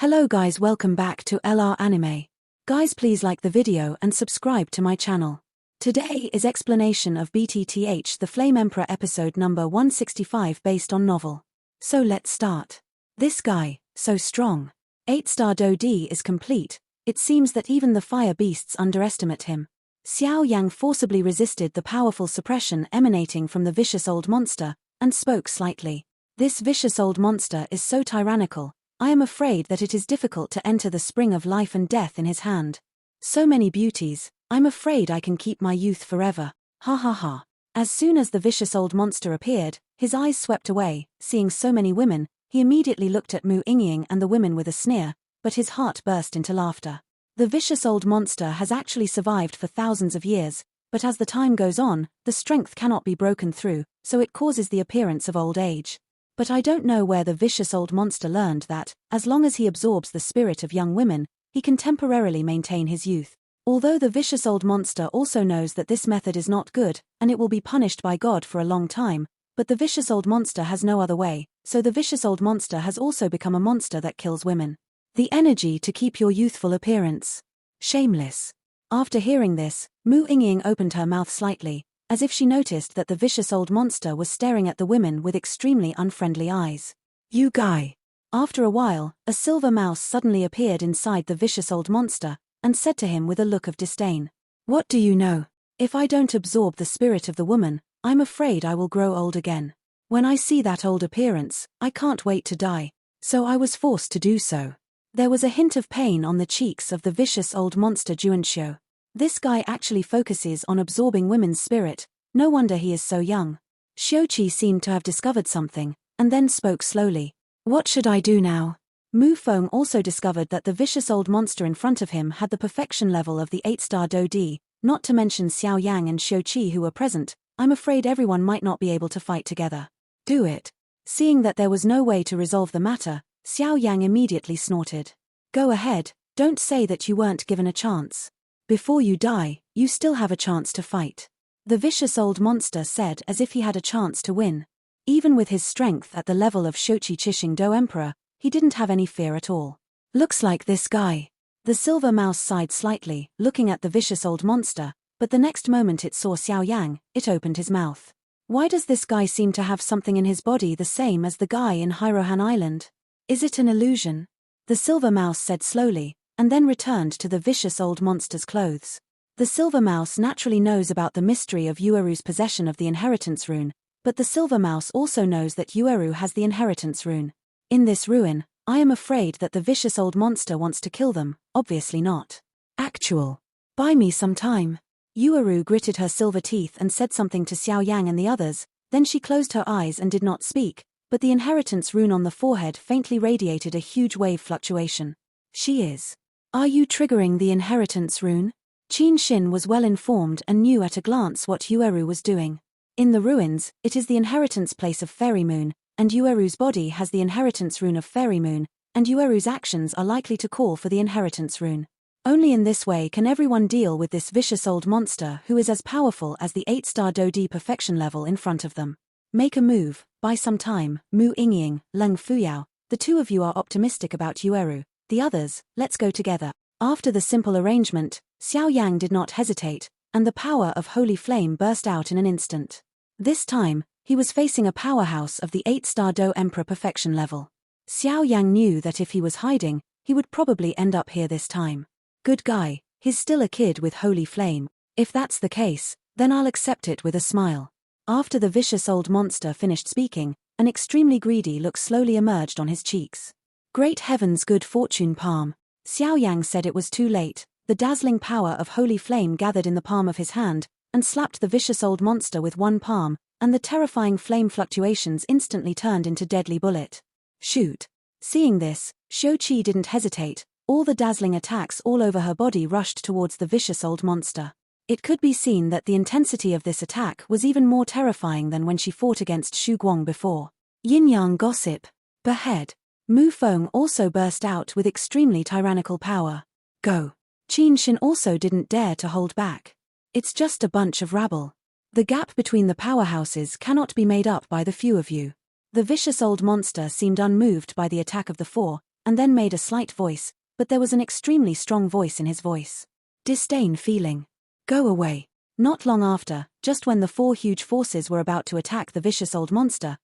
Hello guys, welcome back to LR Anime. Guys, please like the video and subscribe to my channel. Today is explanation of BTTH The Flame Emperor episode number 165 based on novel. So let's start. This guy, so strong. 8-star Do-D is complete. It seems that even the fire beasts underestimate him. Xiao Yan forcibly resisted the powerful suppression emanating from the vicious old monster, and spoke slightly. This vicious old monster is so tyrannical. I am afraid that it is difficult to enter the spring of life and death in his hand. So many beauties, I'm afraid I can keep my youth forever. Ha ha ha. As soon as the vicious old monster appeared, his eyes swept away. Seeing so many women, he immediately looked at Mu Yingying and the women with a sneer, but his heart burst into laughter. The vicious old monster has actually survived for thousands of years, but as the time goes on, the strength cannot be broken through, so it causes the appearance of old age. But I don't know where the vicious old monster learned that, as long as he absorbs the spirit of young women, he can temporarily maintain his youth. Although the vicious old monster also knows that this method is not good, and it will be punished by God for a long time, but the vicious old monster has no other way, so the vicious old monster has also become a monster that kills women. The energy to keep your youthful appearance. Shameless. After hearing this, Mu Yingying opened her mouth slightly, as if she noticed that the vicious old monster was staring at the women with extremely unfriendly eyes. You guy. After a while, a silver mouse suddenly appeared inside the vicious old monster, and said to him with a look of disdain. What do you know? If I don't absorb the spirit of the woman, I'm afraid I will grow old again. When I see that old appearance, I can't wait to die. So I was forced to do so. There was a hint of pain on the cheeks of the vicious old monster Juanxiu. This guy actually focuses on absorbing women's spirit, no wonder he is so young. Xiuqi seemed to have discovered something, and then spoke slowly. What should I do now? Mu Feng also discovered that the vicious old monster in front of him had the perfection level of the 8-star Do-D, not to mention Xiao Yang and Xiuqi who were present. I'm afraid everyone might not be able to fight together. Do it. Seeing that there was no way to resolve the matter, Xiao Yang immediately snorted. Go ahead, don't say that you weren't given a chance. Before you die, you still have a chance to fight. The vicious old monster said as if he had a chance to win. Even with his strength at the level of Shochi Chishing Do Emperor, he didn't have any fear at all. Looks like this guy. The silver mouse sighed slightly, looking at the vicious old monster, but the next moment it saw Xiao Yang, it opened his mouth. Why does this guy seem to have something in his body the same as the guy in Hirohan Island? Is it an illusion? The silver mouse said slowly, and then returned to the vicious old monster's clothes. The silver mouse naturally knows about the mystery of Yueru's possession of the inheritance rune, but the silver mouse also knows that Yueru has the inheritance rune. In this ruin, I am afraid that the vicious old monster wants to kill them, obviously not. Actual. Buy me some time. Yueru gritted her silver teeth and said something to Xiao Yang and the others, then she closed her eyes and did not speak, but the inheritance rune on the forehead faintly radiated a huge wave fluctuation. She is. Are you triggering the inheritance rune? Qin Xin was well informed and knew at a glance what Yueru was doing. In the ruins, it is the inheritance place of Fairy Moon, and Yueru's body has the inheritance rune of Fairy Moon, and Yueru's actions are likely to call for the inheritance rune. Only in this way can everyone deal with this vicious old monster who is as powerful as the 8-star Do-D perfection level in front of them. Make a move, buy some time. Mu Yingying, Leng Fuyao, the two of you are optimistic about Yueru, the others, let's go together. After the simple arrangement, Xiao Yang did not hesitate, and the power of Holy Flame burst out in an instant. This time, he was facing a powerhouse of the 8-star Do Emperor perfection level. Xiao Yang knew that if he was hiding, he would probably end up here this time. Good guy, he's still a kid with Holy Flame. If that's the case, then I'll accept it with a smile. After the vicious old monster finished speaking, an extremely greedy look slowly emerged on his cheeks. Great heavens, good fortune palm. Xiao Yang said it was too late. The dazzling power of Holy Flame gathered in the palm of his hand, and slapped the vicious old monster with one palm, and the terrifying flame fluctuations instantly turned into deadly bullet. Shoot. Seeing this, Xiuqi didn't hesitate. All the dazzling attacks all over her body rushed towards the vicious old monster. It could be seen that the intensity of this attack was even more terrifying than when she fought against Xu Guang before. Yin-yang gossip. Behead. Mu Feng also burst out with extremely tyrannical power. Go. Qin Xin also didn't dare to hold back. It's just a bunch of rabble. The gap between the powerhouses cannot be made up by the few of you. The vicious old monster seemed unmoved by the attack of the four, and then made a slight voice, but there was an extremely strong voice in his voice. Disdain feeling. Go away. Not long after, just when the 4 huge forces were about to attack the vicious old monster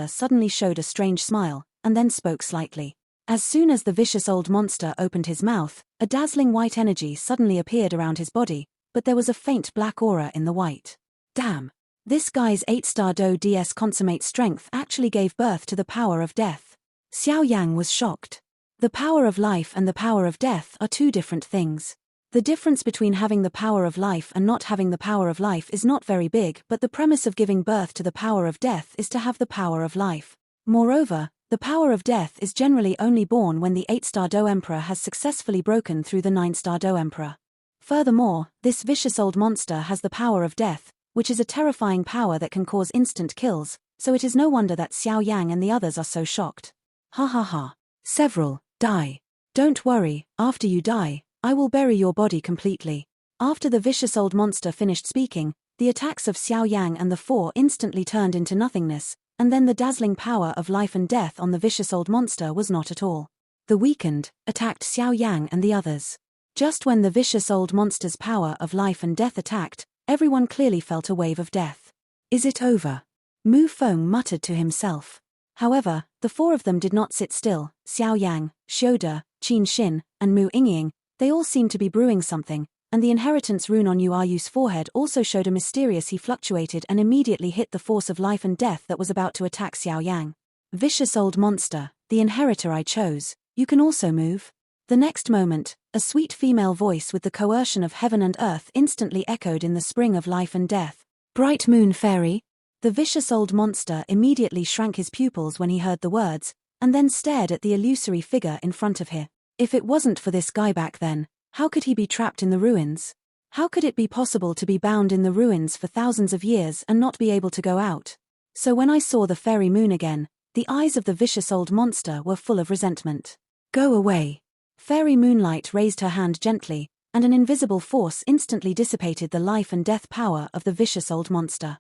suddenly showed a strange smile, and then spoke slightly. As soon as the vicious old monster opened his mouth, a dazzling white energy suddenly appeared around his body, but there was a faint black aura in the white. Damn. This guy's 8-star Do DS consummate strength actually gave birth to the power of death. Xiao Yan was shocked. The power of life and the power of death are 2 different things. The difference between having the power of life and not having the power of life is not very big, but the premise of giving birth to the power of death is to have the power of life. Moreover, the power of death is generally only born when the 8-star Do Emperor has successfully broken through the 9-star Do Emperor. Furthermore, this vicious old monster has the power of death, which is a terrifying power that can cause instant kills, so it is no wonder that Xiao Yang and the others are so shocked. Ha ha ha. Several, die. Don't worry, after you die, I will bury your body completely. After the vicious old monster finished speaking, the attacks of Xiao Yang and the 4 instantly turned into nothingness, and then the dazzling power of life and death on the vicious old monster was not at all. The weakened, attacked Xiao Yang and the others. Just when the vicious old monster's power of life and death attacked, everyone clearly felt a wave of death. Is it over? Mu Feng muttered to himself. However, the 4 of them did not sit still. Xiao Yang, Xiao De, Qin Xin, and Mu Yingying, they all seemed to be brewing something, and the inheritance rune on Yu Yu's forehead also showed a mysterious. He fluctuated and immediately hit the force of life and death that was about to attack Xiao Yang. Vicious old monster, the inheritor I chose, you can also move. The next moment, a sweet female voice with the coercion of heaven and earth instantly echoed in the spring of life and death. Bright moon fairy? The vicious old monster immediately shrank his pupils when he heard the words, and then stared at the illusory figure in front of him. If it wasn't for this guy back then, how could he be trapped in the ruins? How could it be possible to be bound in the ruins for thousands of years and not be able to go out? So when I saw the fairy moon again, the eyes of the vicious old monster were full of resentment. Go away. Fairy Moonlight raised her hand gently, and an invisible force instantly dissipated the life and death power of the vicious old monster.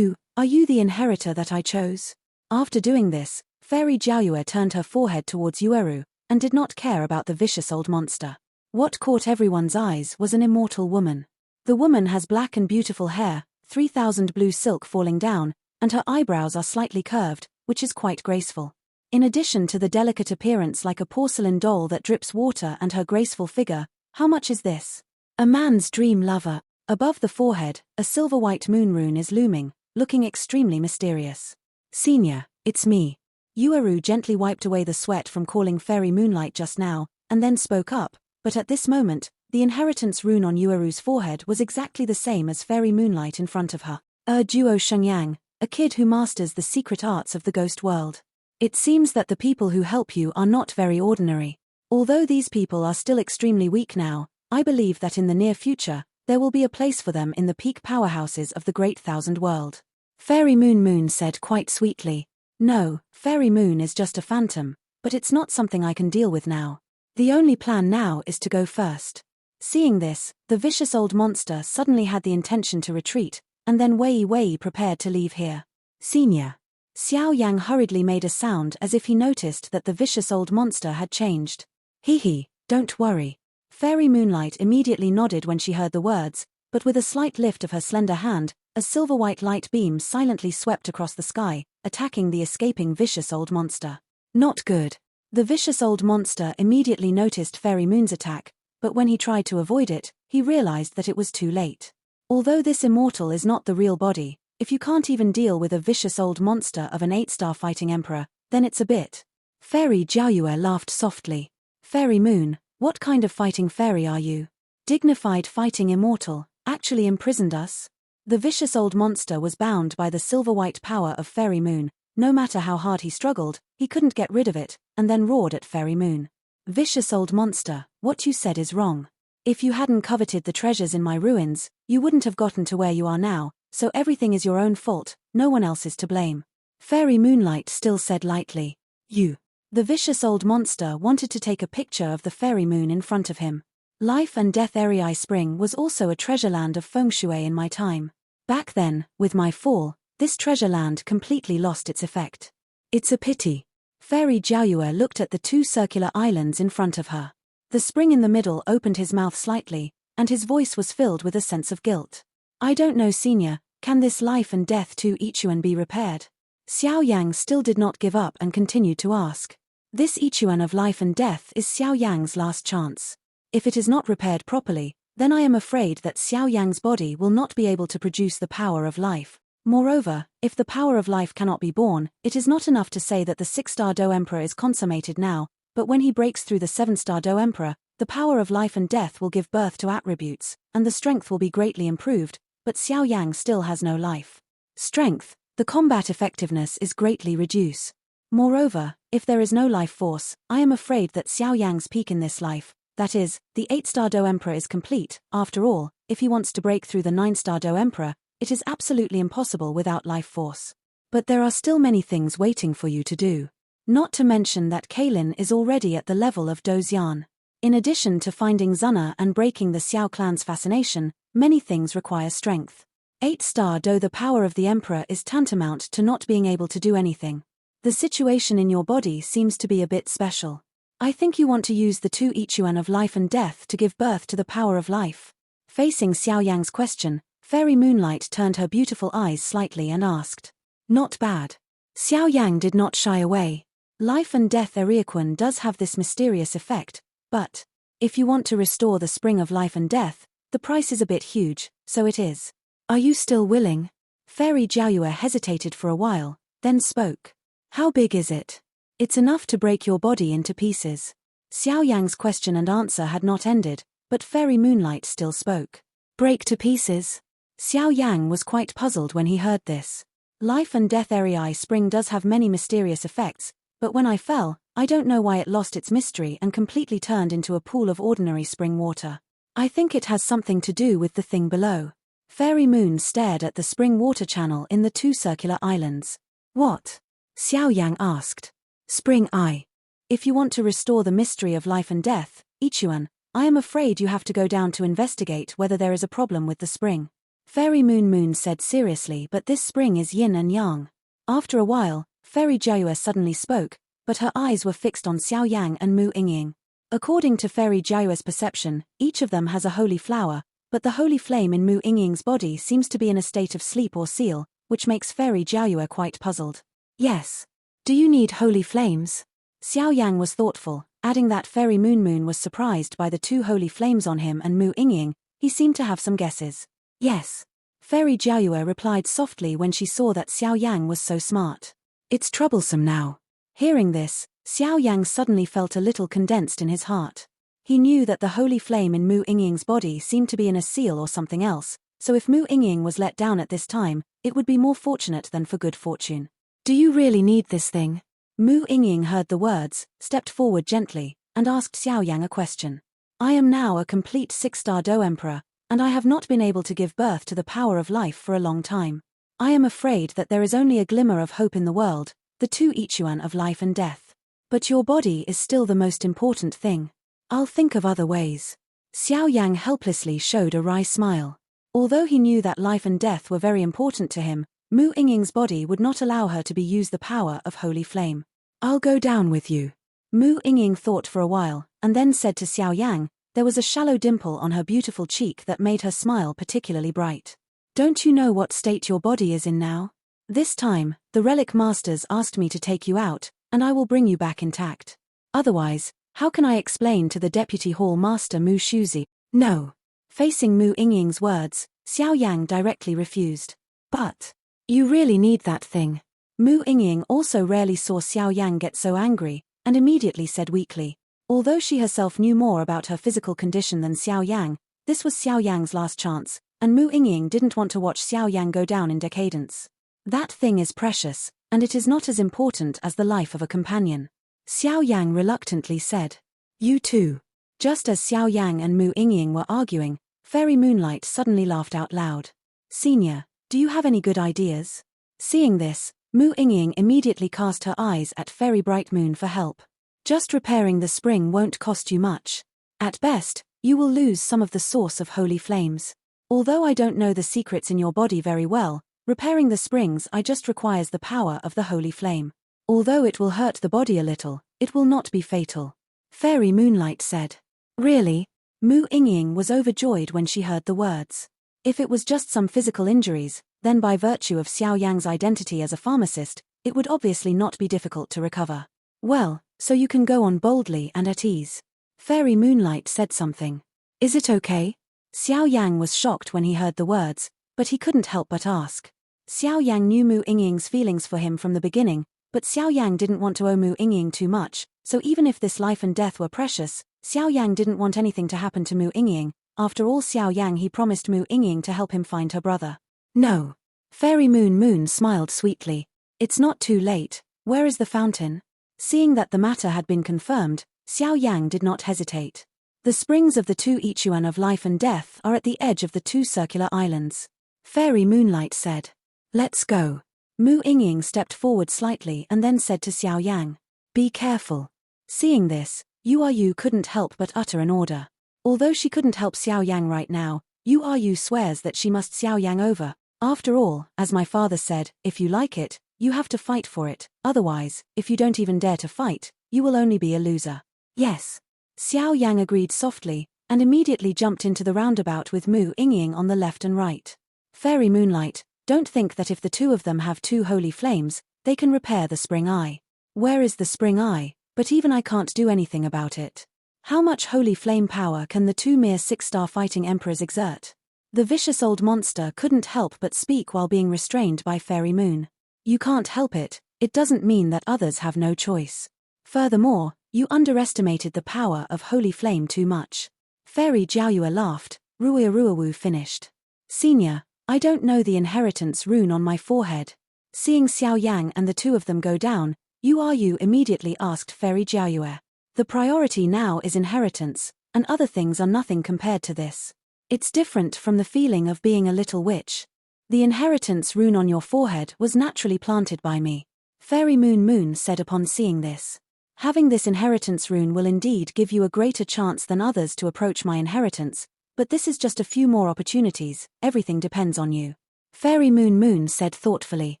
Are you the inheritor that I chose? After doing this, Fairy Jiaoyue turned her forehead towards Yueru, and did not care about the vicious old monster. What caught everyone's eyes was an immortal woman. The woman has black and beautiful hair, 3,000 blue silk falling down, and her eyebrows are slightly curved, which is quite graceful. In addition to the delicate appearance like a porcelain doll that drips water and her graceful figure, how much is this? A man's dream lover. Above the forehead, a silver-white moon rune is looming, looking extremely mysterious. Senior, it's me. Yueru gently wiped away the sweat from calling Fairy Moonlight just now, and then spoke up, but at this moment, the inheritance rune on Yueru's forehead was exactly the same as Fairy Moonlight in front of her. Duo Shengyang, a kid who masters the secret arts of the ghost world. It seems that the people who help you are not very ordinary. Although these people are still extremely weak now, I believe that in the near future, there will be a place for them in the peak powerhouses of the Great Thousand World. Fairy Moon said quite sweetly. No, Fairy Moon is just a phantom, but it's not something I can deal with now. The only plan now is to go first. Seeing this, the vicious old monster suddenly had the intention to retreat, and then Wei prepared to leave here. Senior. Xiao Yang hurriedly made a sound as if he noticed that the vicious old monster had changed. Hee, don't worry. Fairy Moonlight immediately nodded when she heard the words, but with a slight lift of her slender hand, a silver-white light beam silently swept across the sky, attacking the escaping vicious old monster. Not good. The vicious old monster immediately noticed Fairy Moon's attack, but when he tried to avoid it, he realized that it was too late. Although this immortal is not the real body, if you can't even deal with a vicious old monster of an 8-star fighting emperor, then it's a bit. Fairy Jiaoyue laughed softly. Fairy Moon, what kind of fighting fairy are you? Dignified fighting immortal, actually imprisoned us? The vicious old monster was bound by the silver-white power of Fairy Moon. No matter how hard he struggled, he couldn't get rid of it, and then roared at Fairy Moon. Vicious old monster, what you said is wrong. If you hadn't coveted the treasures in my ruins, you wouldn't have gotten to where you are now, so everything is your own fault, no one else is to blame. Fairy Moonlight still said lightly. The vicious old monster wanted to take a picture of the Fairy Moon in front of him. Life and Death Eri Spring was also a treasure land of feng shui in my time. Back then, with my fall, this treasure land completely lost its effect. It's a pity. Fairy Jiayue looked at the two circular islands in front of her. The spring in the middle opened his mouth slightly, and his voice was filled with a sense of guilt. I don't know, Senior, can this life and death to Ichuan be repaired? Xiao Yang still did not give up and continued to ask. This Ichuan of life and death is Xiao Yang's last chance. If it is not repaired properly, then I am afraid that Xiao Yang's body will not be able to produce the power of life. Moreover, if the power of life cannot be born, it is not enough to say that the 6-star Do Emperor is consummated now, but when he breaks through the 7-star Do Emperor, the power of life and death will give birth to attributes, and the strength will be greatly improved, but Xiao Yang still has no life. Strength, the combat effectiveness is greatly reduced. Moreover, if there is no life force, I am afraid that Xiao Yang's peak in this life, that is, the 8-star Do Emperor is complete. After all, if he wants to break through the 9-star Do Emperor, it is absolutely impossible without life force. But there are still many things waiting for you to do. Not to mention that Kaylin is already at the level of Do Xian. In addition to finding Zuna and breaking the Xiao clan's fascination, many things require strength. 8-star Do, the power of the Emperor, is tantamount to not being able to do anything. The situation in your body seems to be a bit special. I think you want to use the 2 Ichuan of life and death to give birth to the power of life. Facing Xiao Yang's question, Fairy Moonlight turned her beautiful eyes slightly and asked. Not bad. Xiao Yang did not shy away. Life and death Eriaquan does have this mysterious effect, but if you want to restore the spring of life and death, the price is a bit huge, so it is. Are you still willing? Fairy Jiayue hesitated for a while, then spoke. How big is it? It's enough to break your body into pieces. Xiao Yang's question and answer had not ended, but Fairy Moonlight still spoke. Break to pieces? Xiao Yang was quite puzzled when he heard this. Life and death Eri spring does have many mysterious effects, but when I fell, I don't know why it lost its mystery and completely turned into a pool of ordinary spring water. I think it has something to do with the thing below. Fairy Moon stared at the spring water channel in the 2 circular islands. What? Xiao Yang asked. Spring Eye. If you want to restore the mystery of life and death, Ichuan, I am afraid you have to go down to investigate whether there is a problem with the spring. Fairy Moon said seriously, but this spring is yin and yang. After a while, Fairy Jiayue suddenly spoke, but her eyes were fixed on Xiao Yang and Mu Yingying. According to Fairy Jiayue's perception, each of them has a holy flower, but the holy flame in Mu Yingying's body seems to be in a state of sleep or seal, which makes Fairy Jiayue quite puzzled. Yes. Do you need holy flames? Xiao Yang was thoughtful, adding that Fairy Moon was surprised by the 2 holy flames on him and Mu Yingying. He seemed to have some guesses. Yes. Fairy Jiayue replied softly when she saw that Xiao Yang was so smart. It's troublesome now. Hearing this, Xiao Yang suddenly felt a little condensed in his heart. He knew that the holy flame in Mu Yingying's body seemed to be in a seal or something else, so if Mu Yingying was let down at this time, it would be more fortunate than for good fortune. Do you really need this thing? Mu Yingying heard the words, stepped forward gently, and asked Xiao Yang a question. I am now a complete 6-star Do Emperor, and I have not been able to give birth to the power of life for a long time. I am afraid that there is only a glimmer of hope in the world, the 2 Ichuan of life and death. But your body is still the most important thing. I'll think of other ways. Xiao Yang helplessly showed a wry smile. Although he knew that life and death were very important to him, Mu Yingying's body would not allow her to use the power of holy flame. I'll go down with you. Mu Yingying thought for a while, and then said to Xiao Yang. There was a shallow dimple on her beautiful cheek that made her smile particularly bright. Don't you know what state your body is in now? This time, the relic masters asked me to take you out, and I will bring you back intact. Otherwise, how can I explain to the deputy hall master Mu Shuzi? No. Facing Mu Yingying's words, Xiao Yang directly refused. But you really need that thing. Mu Yingying also rarely saw Xiao Yang get so angry, and immediately said weakly. Although she herself knew more about her physical condition than Xiao Yang, this was Xiao Yang's last chance, and Mu Yingying didn't want to watch Xiao Yang go down in decadence. That thing is precious, and it is not as important as the life of a companion. Xiao Yang reluctantly said. You too. Just as Xiao Yang and Mu Yingying were arguing, Fairy Moonlight suddenly laughed out loud. Senior, do you have any good ideas? Seeing this, Mu Yingying immediately cast her eyes at Fairy Bright Moon for help. Just repairing the spring won't cost you much. At best, you will lose some of the source of holy flames. Although I don't know the secrets in your body very well, repairing the springs just requires the power of the holy flame. Although it will hurt the body a little, it will not be fatal. Fairy Moonlight said. Really? Mu Yingying was overjoyed when she heard the words. If it was just some physical injuries, then by virtue of Xiao Yang's identity as a pharmacist, it would obviously not be difficult to recover. Well, so you can go on boldly and at ease. Fairy Moonlight said something. Is it okay? Xiao Yang was shocked when he heard the words, but he couldn't help but ask. Xiao Yang knew Mu Yingying's feelings for him from the beginning, but Xiao Yang didn't want to owe Mu Yingying too much, so even if this life and death were precious, Xiao Yang didn't want anything to happen to Mu Yingying. After all, Xiao Yang he promised Mu Yingying to help him find her brother. No. Fairy Moon smiled sweetly. It's not too late. Where is the fountain? Seeing that the matter had been confirmed, Xiao Yang did not hesitate. The springs of the two Ichuan of life and death are at the edge of the two circular islands. Fairy Moonlight said. Let's go. Mu Yingying stepped forward slightly and then said to Xiao Yang. Be careful. Seeing this, Yu couldn't help but utter an order. Although she couldn't help Xiao Yang right now, Yu swears that she must Xiao Yang over. After all, as my father said, if you like it, you have to fight for it, otherwise, if you don't even dare to fight, you will only be a loser. Yes. Xiao Yang agreed softly, and immediately jumped into the roundabout with Mu Yingying on the left and right. Fairy Moonlight, don't think that if the two of them have two holy flames, they can repair the spring eye. Where is the spring eye? But even I can't do anything about it. How much holy flame power can the two mere 6-star fighting emperors exert? The vicious old monster couldn't help but speak while being restrained by Fairy Moon. You can't help it, it doesn't mean that others have no choice. Furthermore, you underestimated the power of holy flame too much. Fairy Jiaoyue laughed. Ruiaruawu finished. Senior, I don't know the inheritance rune on my forehead. Seeing Xiao Yang and the two of them go down, Yu immediately asked Fairy Jiaoyue. The priority now is inheritance, and other things are nothing compared to this. It's different from the feeling of being a little witch. The inheritance rune on your forehead was naturally planted by me. Fairy Moon said upon seeing this. Having this inheritance rune will indeed give you a greater chance than others to approach my inheritance, but this is just a few more opportunities, everything depends on you. Fairy Moon said thoughtfully.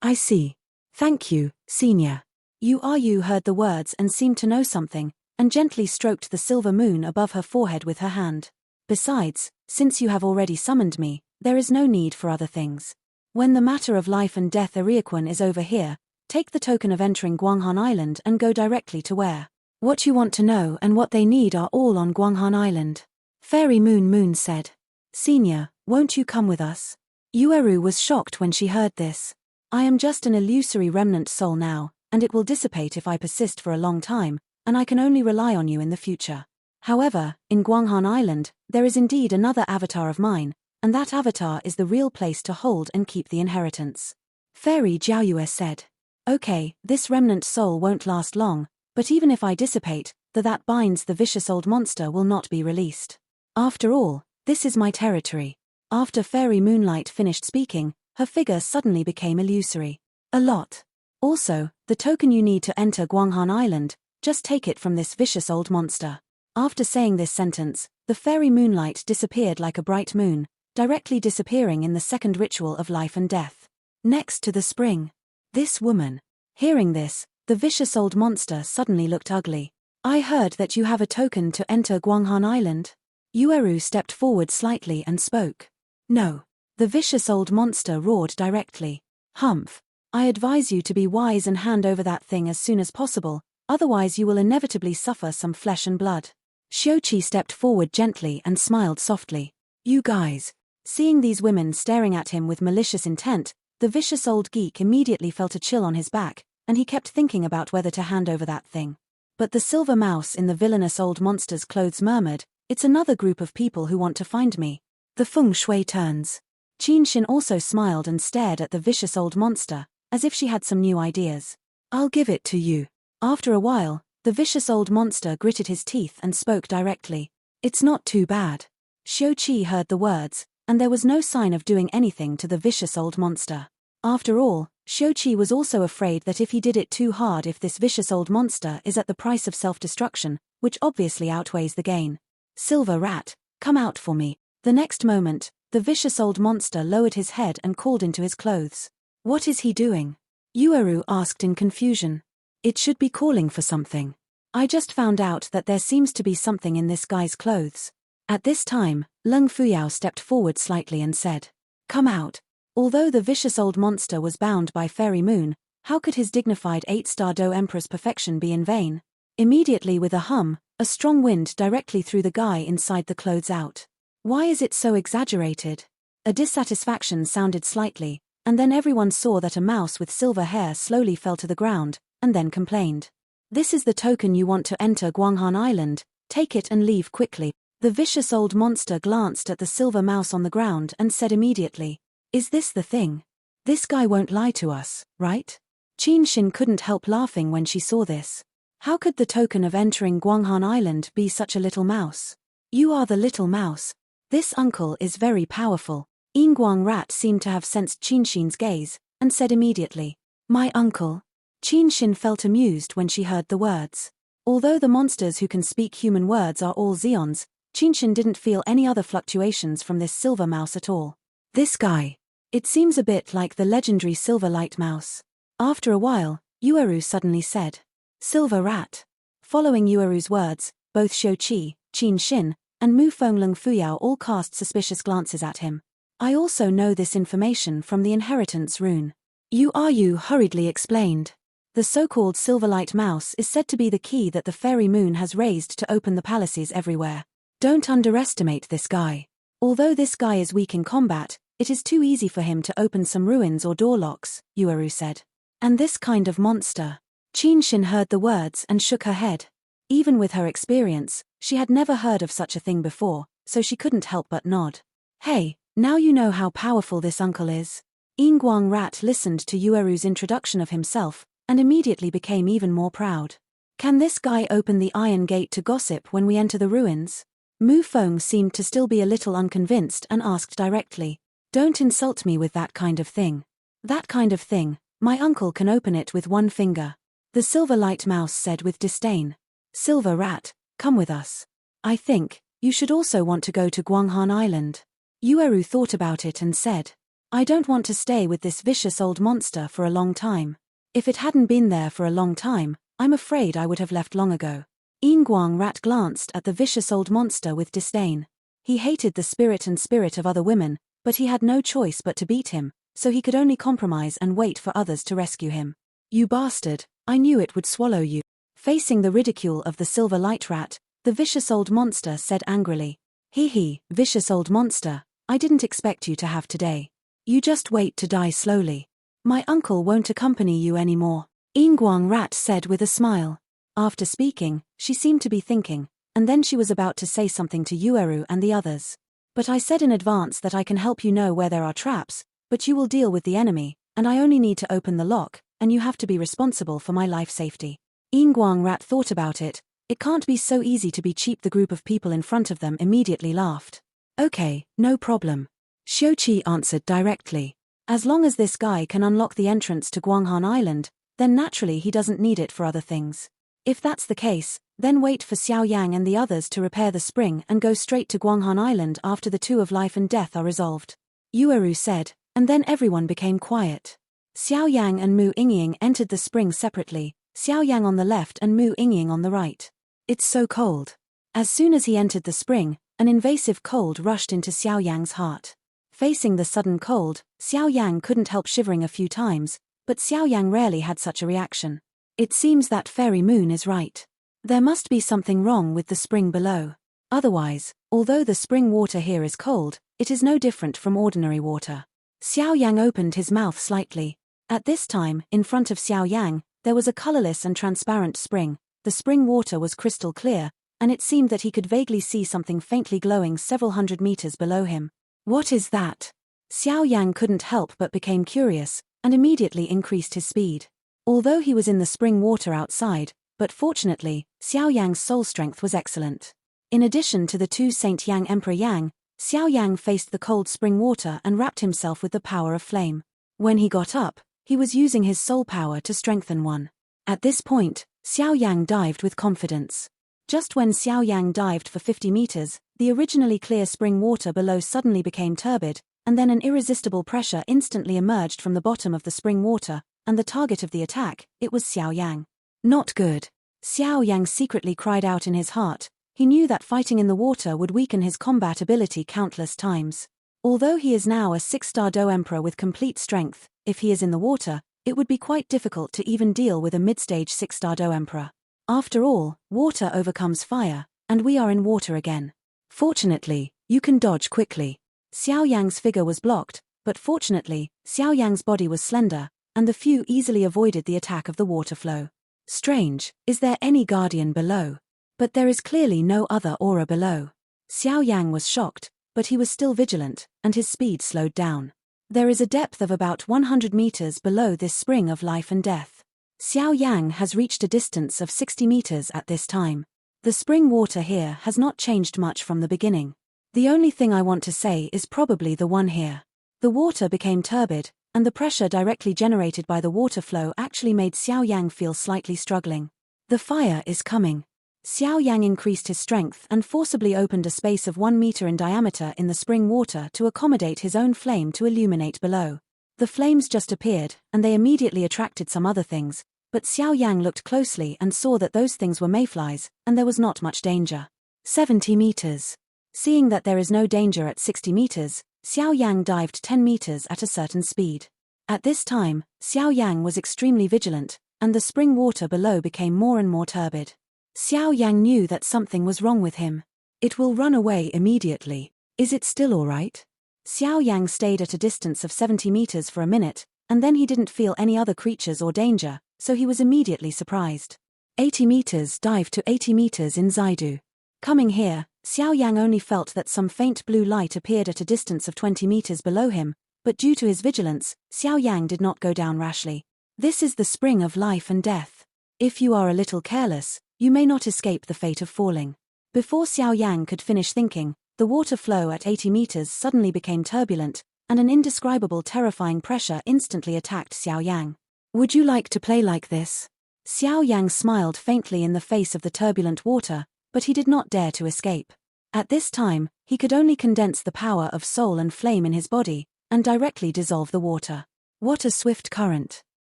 I see. Thank you, Senior. Yu heard the words and seemed to know something, and gently stroked the silver moon above her forehead with her hand. Besides, since you have already summoned me, there is no need for other things. When the matter of life and death Ariaquan is over here, take the token of entering Guanghan Island and go directly to where. What you want to know and what they need are all on Guanghan Island. Fairy Moon said. Senior, won't you come with us? Yueru was shocked when she heard this. I am just an illusory remnant soul now, and it will dissipate if I persist for a long time, and I can only rely on you in the future. However, in Guanghan Island, there is indeed another avatar of mine, and that avatar is the real place to hold and keep the inheritance. Fairy Jiaoyue said. Okay, this remnant soul won't last long, but even if I dissipate, that binds the vicious old monster will not be released. After all, this is my territory. After Fairy Moonlight finished speaking, her figure suddenly became illusory. A lot. Also, the token you need to enter Guanghan Island, just take it from this vicious old monster. After saying this sentence, the Fairy Moonlight disappeared like a bright moon, directly disappearing in the second ritual of life and death. Next to the spring. This woman. Hearing this, the vicious old monster suddenly looked ugly. I heard that you have a token to enter Guanghan Island. Yueru stepped forward slightly and spoke. No. The vicious old monster roared directly. Humph. I advise you to be wise and hand over that thing as soon as possible, otherwise you will inevitably suffer some flesh and blood. Xiaoqi stepped forward gently and smiled softly. You guys. Seeing these women staring at him with malicious intent, the vicious old geek immediately felt a chill on his back, and he kept thinking about whether to hand over that thing. But the silver mouse in the villainous old monster's clothes murmured, It's another group of people who want to find me. The feng shui turns. Qin Xin also smiled and stared at the vicious old monster, as if she had some new ideas. I'll give it to you. After a while, the vicious old monster gritted his teeth and spoke directly. It's not too bad. Xiaoqi heard the words, and there was no sign of doing anything to the vicious old monster. After all, Xiaoqi was also afraid that if he did it too hard, if this vicious old monster is at the price of self-destruction, which obviously outweighs the gain. Silver Rat, come out for me. The next moment, the vicious old monster lowered his head and crawled into his clothes. What is he doing? Yueru asked in confusion. It should be calling for something. I just found out that there seems to be something in this guy's clothes. At this time, Lung Fuyao stepped forward slightly and said, "Come out." Although the vicious old monster was bound by Fairy Moon, how could his dignified 8-star Do Emperor's perfection be in vain? Immediately with a hum, a strong wind directly threw the guy inside the clothes out. Why is it so exaggerated? A dissatisfaction sounded slightly, and then everyone saw that a mouse with silver hair slowly fell to the ground, and then complained. "This is the token you want to enter Guanghan Island, take it and leave quickly." The vicious old monster glanced at the silver mouse on the ground and said immediately, "Is this the thing? This guy won't lie to us, right?" Qin Xin couldn't help laughing when she saw this. How could the token of entering Guanghan Island be such a little mouse? "You are the little mouse. This uncle is very powerful." Guang Rat seemed to have sensed Qin Xin's gaze, and said immediately, "My uncle?" Qin Xin felt amused when she heard the words. Although the monsters who can speak human words are all Zeons, Qin Xin didn't feel any other fluctuations from this silver mouse at all. "This guy. It seems a bit like the legendary silver light mouse." After a while, Yueru suddenly said, "Silver rat." Following Yueru's words, both Xiao Qi, Qin Xin, and Mu Fenglong Fuyao all cast suspicious glances at him. "I also know this information from the inheritance rune." Yu hurriedly explained. The so-called Silverlight Mouse is said to be the key that the Fairy Moon has raised to open the palaces everywhere. Don't underestimate this guy. Although this guy is weak in combat, it is too easy for him to open some ruins or door locks, Yueru said. "And this kind of monster." Qin Xin heard the words and shook her head. Even with her experience, she had never heard of such a thing before, so she couldn't help but nod. "Hey, now you know how powerful this uncle is." Guang Rat listened to Yueru's introduction of himself, and immediately became even more proud. "Can this guy open the iron gate to gossip when we enter the ruins?" Mu Feng seemed to still be a little unconvinced and asked directly, "Don't insult me with that kind of thing." "That kind of thing, my uncle can open it with one finger," the Silver Light Mouse said with disdain. "Silver Rat, come with us. I think you should also want to go to Guanghan Island." Yueru thought about it and said, "I don't want to stay with this vicious old monster for a long time. If it hadn't been there for a long time, I'm afraid I would have left long ago." Guang Rat glanced at the vicious old monster with disdain. He hated the spirit of other women, but he had no choice but to beat him, so he could only compromise and wait for others to rescue him. "You bastard, I knew it would swallow you." Facing the ridicule of the Silver Light Rat, the vicious old monster said angrily, Hee, vicious old monster, I didn't expect you to have today. You just wait to die slowly. My uncle won't accompany you anymore," Guang Rat said with a smile. After speaking, she seemed to be thinking, and then she was about to say something to Yueru and the others. "But I said in advance that I can help you know where there are traps, but you will deal with the enemy, and I only need to open the lock, and you have to be responsible for my life safety." Guang Rat thought about it. It can't be so easy to be cheap. The group of people in front of them immediately laughed. "Okay, no problem," Xiao Qi answered directly. "As long as this guy can unlock the entrance to Guanghan Island, then naturally he doesn't need it for other things. If that's the case, then wait for Xiao Yang and the others to repair the spring and go straight to Guanghan Island after the two of life and death are resolved," Yueru said, and then everyone became quiet. Xiao Yang and Mu Yingying entered the spring separately, Xiao Yang on the left and Mu Yingying on the right. "It's so cold." As soon as he entered the spring, an invasive cold rushed into Xiao Yang's heart. Facing the sudden cold, Xiao Yang couldn't help shivering a few times, but Xiao Yang rarely had such a reaction. It seems that Fairy Moon is right. There must be something wrong with the spring below. Otherwise, although the spring water here is cold, it is no different from ordinary water. Xiao Yang opened his mouth slightly. At this time, in front of Xiao Yang, there was a colorless and transparent spring. The spring water was crystal clear, and it seemed that he could vaguely see something faintly glowing several hundred meters below him. "What is that?" Xiao Yang couldn't help but became curious, and immediately increased his speed. Although he was in the spring water outside, but fortunately, Xiao Yang's soul strength was excellent. In addition to the two Saint Yang Emperor Yang, Xiao Yang faced the cold spring water and wrapped himself with the power of flame. When he got up, he was using his soul power to strengthen one. At this point, Xiao Yang dived with confidence. Just when Xiao Yang dived for 50 meters, the originally clear spring water below suddenly became turbid, and then an irresistible pressure instantly emerged from the bottom of the spring water, and the target of the attack, it was Xiao Yang. Not good. Xiao Yang secretly cried out in his heart. He knew that fighting in the water would weaken his combat ability countless times. Although he is now a 6-star Do Emperor with complete strength, if he is in the water, it would be quite difficult to even deal with a mid-stage 6-star Do Emperor. After all, water overcomes fire, and we are in water again. Fortunately, you can dodge quickly. Xiao Yang's figure was blocked, but fortunately, Xiao Yang's body was slender, and the few easily avoided the attack of the water flow. Strange, is there any guardian below? But there is clearly no other aura below. Xiao Yang was shocked, but he was still vigilant, and his speed slowed down. There is a depth of about 100 meters below this spring of life and death. Xiao Yang has reached a distance of 60 meters at this time. The spring water here has not changed much from the beginning. The only thing I want to say is probably the one here. The water became turbid, and the pressure directly generated by the water flow actually made Xiao Yang feel slightly struggling. The fire is coming. Xiao Yang increased his strength and forcibly opened a space of 1 meter in diameter in the spring water to accommodate his own flame to illuminate below. The flames just appeared, and they immediately attracted some other things, but Xiao Yang looked closely and saw that those things were mayflies, and there was not much danger. 70 meters. Seeing that there is no danger at 60 meters, Xiao Yang dived 10 meters at a certain speed. At this time, Xiao Yang was extremely vigilant, and the spring water below became more and more turbid. Xiao Yang knew that something was wrong with him. It will run away immediately. Is it still all right? Xiao Yang stayed at a distance of 70 meters for a minute, and then he didn't feel any other creatures or danger, so he was immediately surprised. 80 meters dive to 80 meters in Zaidu. Coming here, Xiao Yang only felt that some faint blue light appeared at a distance of 20 meters below him, but due to his vigilance, Xiao Yang did not go down rashly. This is the spring of life and death. If you are a little careless, you may not escape the fate of falling. Before Xiao Yang could finish thinking, the water flow at 80 meters suddenly became turbulent, and an indescribable terrifying pressure instantly attacked Xiao Yang. Would you like to play like this? Xiao Yang smiled faintly in the face of the turbulent water, but he did not dare to escape. At this time, he could only condense the power of soul and flame in his body, and directly dissolve the water. What a swift current.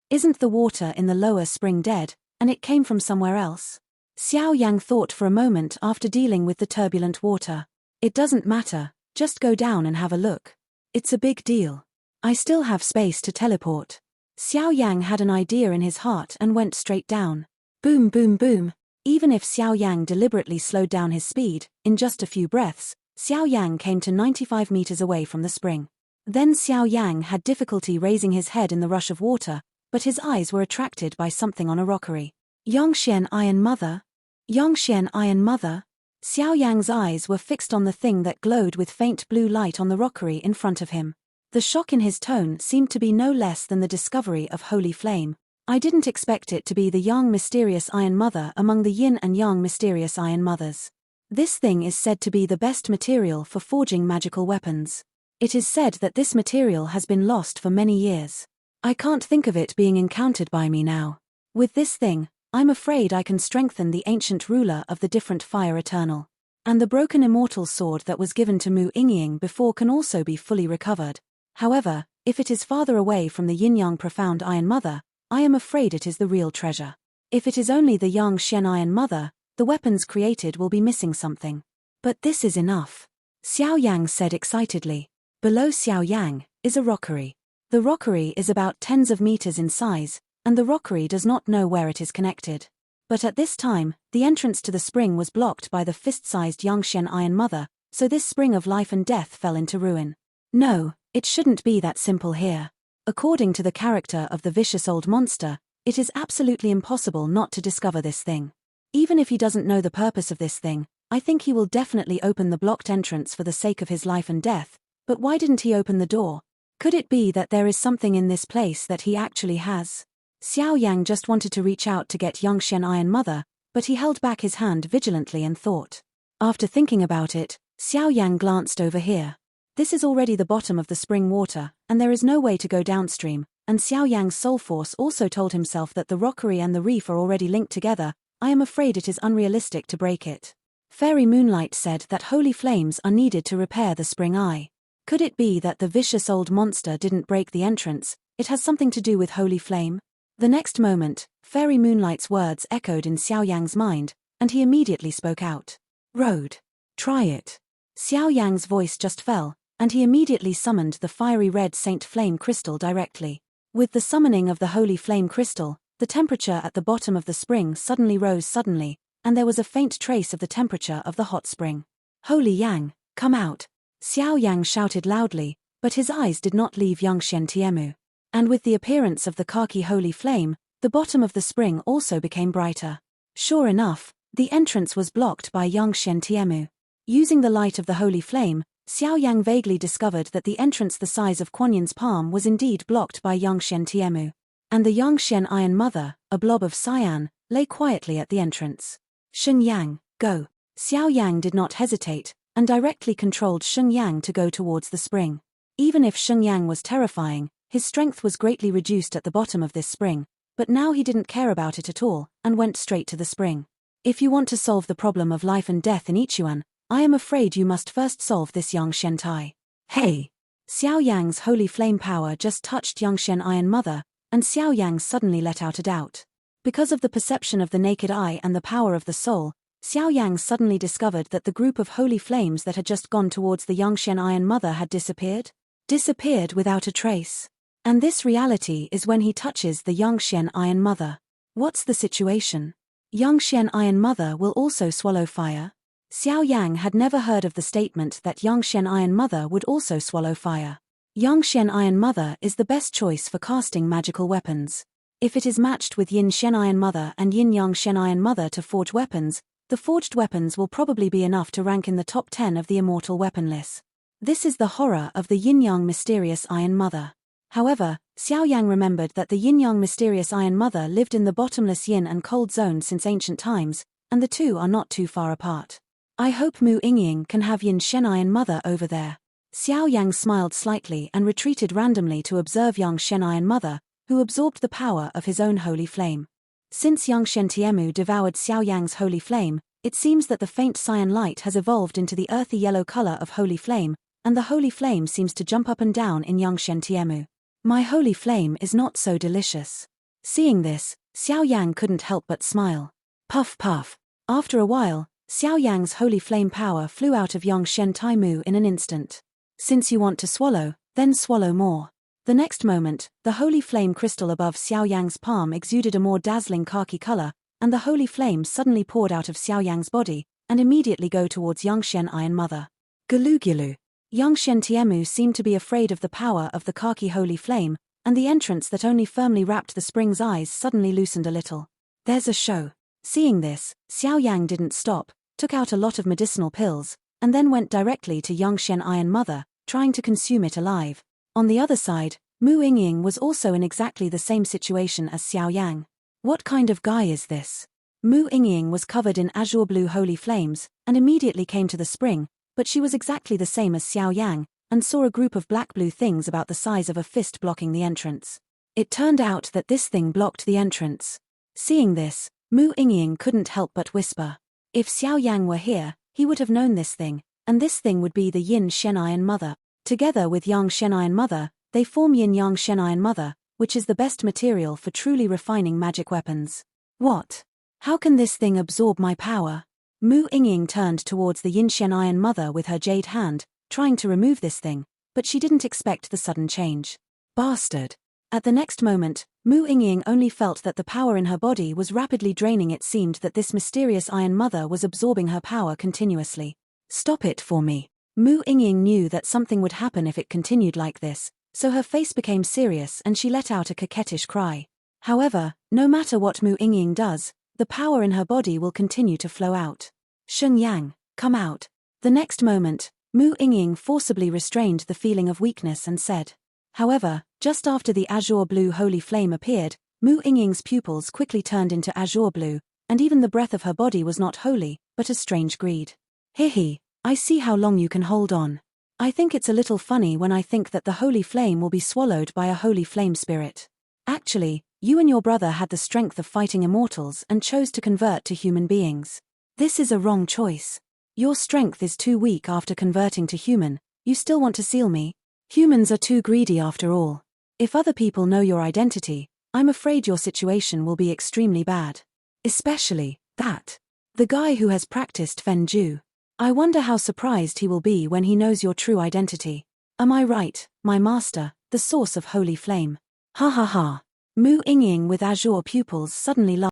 Isn't the water in the lower spring dead, and it came from somewhere else? Xiao Yang thought for a moment after dealing with the turbulent water. It doesn't matter, just go down and have a look. It's a big deal. I still have space to teleport. Xiao Yang had an idea in his heart and went straight down. Boom boom boom. Even if Xiao Yang deliberately slowed down his speed, in just a few breaths, Xiao Yang came to 95 meters away from the spring. Then Xiao Yang had difficulty raising his head in the rush of water, but his eyes were attracted by something on a rockery. Yongxian Iron Mother? Yongxian Iron Mother? Xiao Yang's eyes were fixed on the thing that glowed with faint blue light on the rockery in front of him. The shock in his tone seemed to be no less than the discovery of holy flame. I didn't expect it to be the Yang mysterious Iron Mother among the Yin and Yang mysterious Iron Mothers. This thing is said to be the best material for forging magical weapons. It is said that this material has been lost for many years. I can't think of it being encountered by me now. With this thing, I'm afraid I can strengthen the ancient ruler of the different fire eternal. And the broken immortal sword that was given to Mu Yingying before can also be fully recovered. However, if it is farther away from the Yin-Yang profound Iron Mother, I am afraid it is the real treasure. If it is only the Yang Shen Iron Mother, the weapons created will be missing something. But this is enough. Xiao Yang said excitedly. Below Xiao Yang is a rockery. The rockery is about tens of meters in size, and the rockery does not know where it is connected. But at this time, the entrance to the spring was blocked by the fist-sized Yangshen Iron Mother, so this spring of life and death fell into ruin. No, it shouldn't be that simple here. According to the character of the vicious old monster, it is absolutely impossible not to discover this thing. Even if he doesn't know the purpose of this thing, I think he will definitely open the blocked entrance for the sake of his life and death, but why didn't he open the door? Could it be that there is something in this place that he actually has? Xiao Yang just wanted to reach out to get Yangshen Iron Mother, but he held back his hand vigilantly and thought. After thinking about it, Xiao Yang glanced over here. This is already the bottom of the spring water, and there is no way to go downstream, and Xiao Yang's soul force also told himself that the rockery and the reef are already linked together. I am afraid it is unrealistic to break it. Fairy Moonlight said that holy flames are needed to repair the spring eye. Could it be that the vicious old monster didn't break the entrance? It has something to do with holy flame? The next moment, Fairy Moonlight's words echoed in Xiao Yang's mind, and he immediately spoke out. Road. Try it. Xiao Yang's voice just fell, and he immediately summoned the fiery red Saint Flame crystal directly. With the summoning of the holy flame crystal, the temperature at the bottom of the spring suddenly rose and there was a faint trace of the temperature of the hot spring. Holy Yang, come out! Xiao Yang shouted loudly, but his eyes did not leave Yangshen Tiemu. And with the appearance of the khaki holy flame, the bottom of the spring also became brighter. Sure enough, the entrance was blocked by Yangshen Tiemu. Using the light of the holy flame, Xiao Yang vaguely discovered that the entrance the size of Kuan Yin's palm was indeed blocked by Yangshen Tiemu. And the Yangshen Iron Mother, a blob of cyan, lay quietly at the entrance. Sheng Yang, go. Xiao Yang did not hesitate, and directly controlled Sheng Yang to go towards the spring. Even if Sheng Yang was terrifying, his strength was greatly reduced at the bottom of this spring, but now he didn't care about it at all, and went straight to the spring. If you want to solve the problem of life and death in Ichuan, I am afraid you must first solve this Yangshen Tai. Hey! Xiao Yang's holy flame power just touched Yangshen Iron Mother, and Xiao Yang suddenly let out a doubt. Because of the perception of the naked eye and the power of the soul, Xiao Yang suddenly discovered that the group of holy flames that had just gone towards the Yangshen Iron Mother had disappeared. Disappeared without a trace. And this reality is when he touches the Yangshen Iron Mother. What's the situation? Yangshen Iron Mother will also swallow fire? Xiao Yang had never heard of the statement that Yangshen Iron Mother would also swallow fire. Yangshen Iron Mother is the best choice for casting magical weapons. If it is matched with Yin Shen Iron Mother and Yin Yang Shen Iron Mother to forge weapons, the forged weapons will probably be enough to rank in the top 10 of the immortal weapon list. This is the horror of the Yin Yang Mysterious Iron Mother. However, Xiao Yang remembered that the Yin Yang Mysterious Iron Mother lived in the bottomless yin and cold zone since ancient times, and the two are not too far apart. I hope Mu Yingying can have Yin Shen Iron Mother over there. Xiao Yang smiled slightly and retreated randomly to observe Yangshen Iron Mother, who absorbed the power of his own holy flame. Since Yangshen Tiemu devoured Xiao Yang's holy flame, it seems that the faint cyan light has evolved into the earthy yellow color of holy flame, and the holy flame seems to jump up and down in Yangshen Tiemu. My holy flame is not so delicious. Seeing this, Xiao Yang couldn't help but smile. Puff puff. After a while, Xiao Yang's holy flame power flew out of Yangshen Taimu in an instant. Since you want to swallow, then swallow more. The next moment, the holy flame crystal above Xiao Yang's palm exuded a more dazzling khaki color, and the holy flame suddenly poured out of Xiao Yang's body, and immediately go towards Yangshen Iron Mother. Gulu. Yangshen Tiemu seemed to be afraid of the power of the khaki holy flame, and the entrance that only firmly wrapped the spring's eyes suddenly loosened a little. There's a show. Seeing this, Xiao Yang didn't stop, took out a lot of medicinal pills, and then went directly to Yangshen Iron Mother, trying to consume it alive. On the other side, Mu Yingying was also in exactly the same situation as Xiao Yang. What kind of guy is this? Mu Yingying was covered in azure blue holy flames, and immediately came to the spring, but she was exactly the same as Xiao Yang, and saw a group of black-blue things about the size of a fist blocking the entrance. It turned out that this thing blocked the entrance. Seeing this, Mu Yingying couldn't help but whisper. If Xiao Yang were here, he would have known this thing, and this thing would be the Yin Shen Iron Mother. Together with Yang Shen Iron Mother, they form Yin Yang Shen Iron Mother, which is the best material for truly refining magic weapons. What? How can this thing absorb my power? Mu Yingying turned towards the Yin Shen Iron Mother with her jade hand, trying to remove this thing, but she didn't expect the sudden change. Bastard! At the next moment, Mu Yingying only felt that the power in her body was rapidly draining. It seemed that this mysterious Iron Mother was absorbing her power continuously. Stop it for me. Mu Yingying knew that something would happen if it continued like this, so her face became serious and she let out a coquettish cry. However, no matter what Mu Yingying does, the power in her body will continue to flow out. Sheng Yang, come out. The next moment, Mu Yingying forcibly restrained the feeling of weakness and said. However, just after the azure blue holy flame appeared, Mu Yingying's pupils quickly turned into azure blue, and even the breath of her body was not holy, but a strange greed. Hihi, I see how long you can hold on. I think it's a little funny when I think that the holy flame will be swallowed by a holy flame spirit. Actually, you and your brother had the strength of fighting immortals and chose to convert to human beings. This is a wrong choice. Your strength is too weak after converting to human. You still want to seal me? Humans are too greedy after all. If other people know your identity, I'm afraid your situation will be extremely bad. Especially that. The guy who has practiced Fenju. I wonder how surprised he will be when he knows your true identity. Am I right, my master, the source of holy flame? Ha ha ha. Mu Yingying with azure pupils suddenly laughed.